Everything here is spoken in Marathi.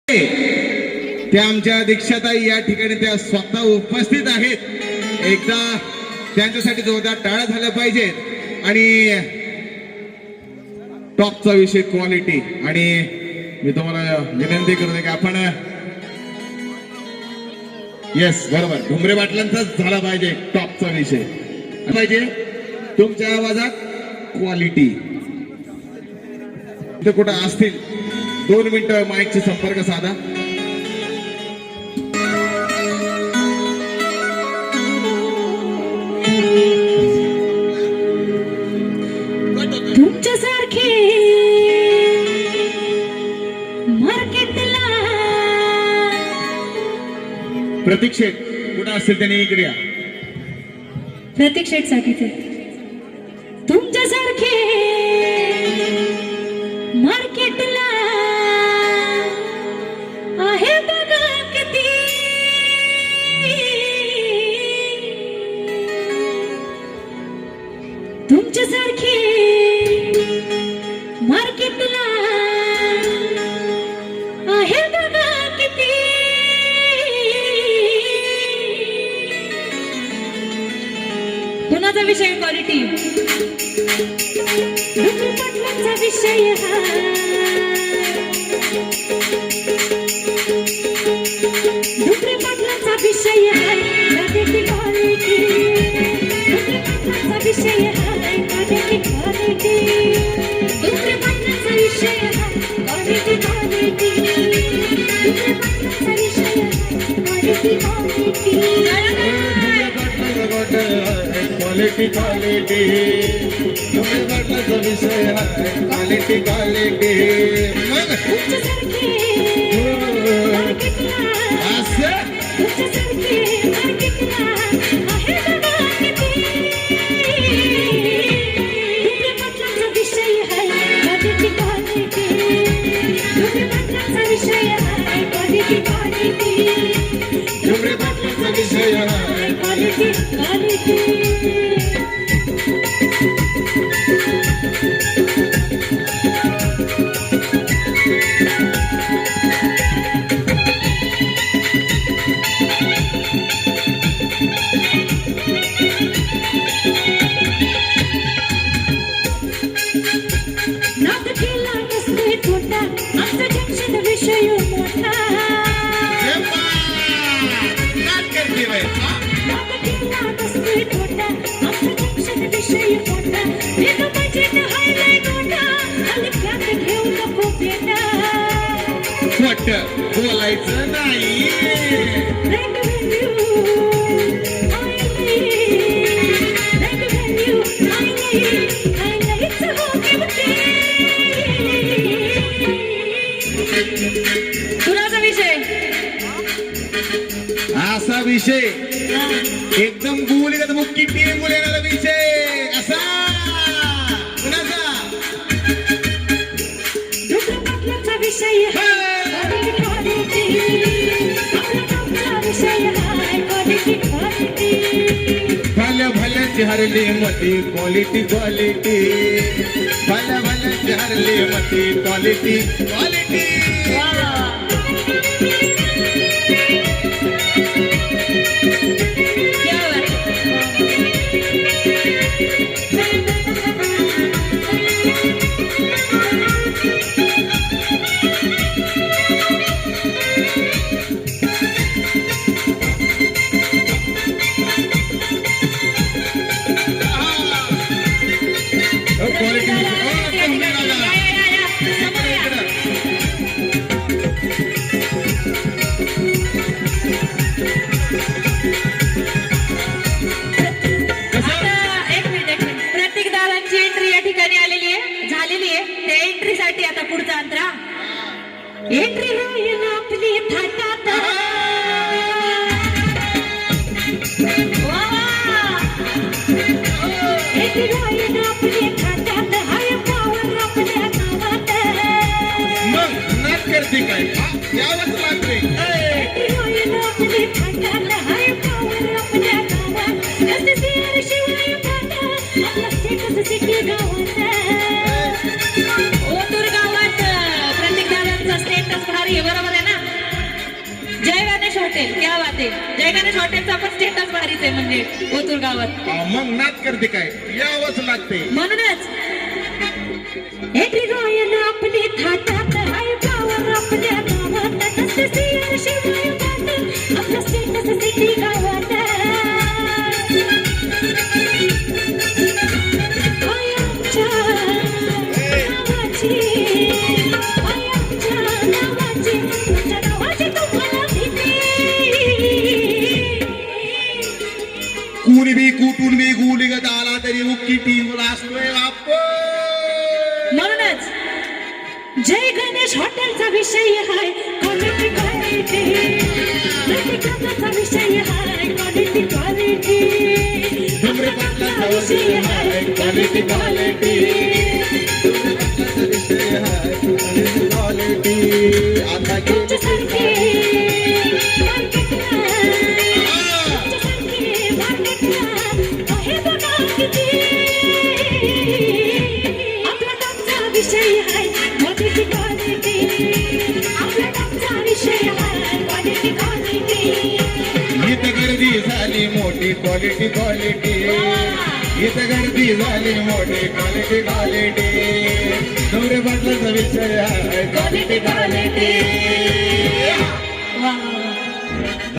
त्या आमच्या दीक्षाताई या ठिकाणी त्या स्वतः उपस्थित आहेत. एकदा त्यांच्यासाठी जोरदार टाळ्या झाल्या पाहिजेत. आणि टॉपचा विषय क्वालिटी. आणि मी तुम्हाला विनंती करतो की आपण येस बरोबर डुमरे बाटल्यांचाच झाला पाहिजे टॉपचा विषय पाहिजे. तुमच्या आवाजात क्वालिटी ते कुठं असतील 2 मिनिटं माईकचा संपर्क साधा. तुमच्यासारखे मार्केटला प्रतीक्षेत कुठं असतील त्यांनी इकडे या. प्रतीक्षेत साठी तुमच्यासारखे मार्केटला आहे बघा किती. तुमच्यासारखे मार्केटला आहे बघा किती. कुणाचा विषय क्वालिटी. डुमरे पाटलांचा विषय हा. डुमरे पाटलांचा विषय आहे क्वालिटी क्वालिटी. डुमरे पाटलांचा विषय आहे क्वालिटी क्वालिटी. डुमरे पाटलांचा विषय आहे क्वालिटी क्वालिटी. डुमरे पाटलांचा विषय आहे क्वालिटी क्वालिटी. क्वालिटी क्वालिटी तुम्ही म्हटलं विषय आहे क्वालिटी क्वालिटी. विषय आहे क्वालिटी क्वालिटी. नाद केला नसते छोटा आमचा जंक्शन विषय मोठा. नाद केला नसते छोटा आमचा जंक्शन विषय मोठा. एक बजेट हायलाय मोठा आणि त्यात घेऊ नको बेटा. खोटं बोलायचं नाही. कुणाचा विषय असा विषय एकदम गुली का मुक्की टीम येणारा विषय असा. कुणाचा डुमरे पाटलांचा विषय क्वालिटी क्वालिटी. विषय क्वालिटी क्वालिटी. भल्या भल्याची हरली मती क्वालिटी क्वालिटी. भल्या भल्याची हरली मती क्वालिटी क्वालिटी. आता पुढचा अंतरा एंट्री राहील आपली थाटात. एंट्री राहील आपली थाटात. हाय पावर आपल्या गावात. मग नाच करते काय यावंच लागते. एंट्री राहील आपली थाटात. हाय पावर आपल्या गावात. शिवाय आपला स्टेटस सिटी गावात. ओतूर गावात प्रत्येक गावांचा स्टेटस भारी आहे बरोबर आहे ना. जय गणेश हॉटेल, क्या बात आहे. जय गणेश हॉटेलचा पण स्टेटस भारीच आहे म्हणजे ओतूर गावात. मग नाच करते काय, यावंच लागते. म्हणूनच एटी गायन आपली थाटात हाय पावर आपल्या गावात नसते शिवाय गात आपलं स्टेटस सिटी गावात आमच्या नावाची तुम्हाला भीती. कुणी बी कुठून बी गुलीगत आला तरी उक्की टीमला असतोय आपण. म्हणूनच जय गणेश हॉटेलचा विषय हाय क्वालिटी क्वालिटी. प्रत्येकाचा विषय हाय क्वालिटी क्वालिटी. धूम्रपानाचा विषय हाय क्वालिटी क्वालिटी. विषय हाय क्वालिटी क्वालिटी. आता तुमच्यासारखे मार्केटला आहे बघा किती. आपला टॉपचा विषय हाय क्वालिटी क्वालिटी. आपला टॉपचा विषय हाय क्वालिटी क्वालिटी. इथं गर्दी झाली मोठी क्वालिटी क्वालिटी. इथं गर्दी झाली मोठी क्वालिटी क्वालिटी. धूम्रपानाचा विषय हाय क्वालिटी क्वालिटी. वा वा वा.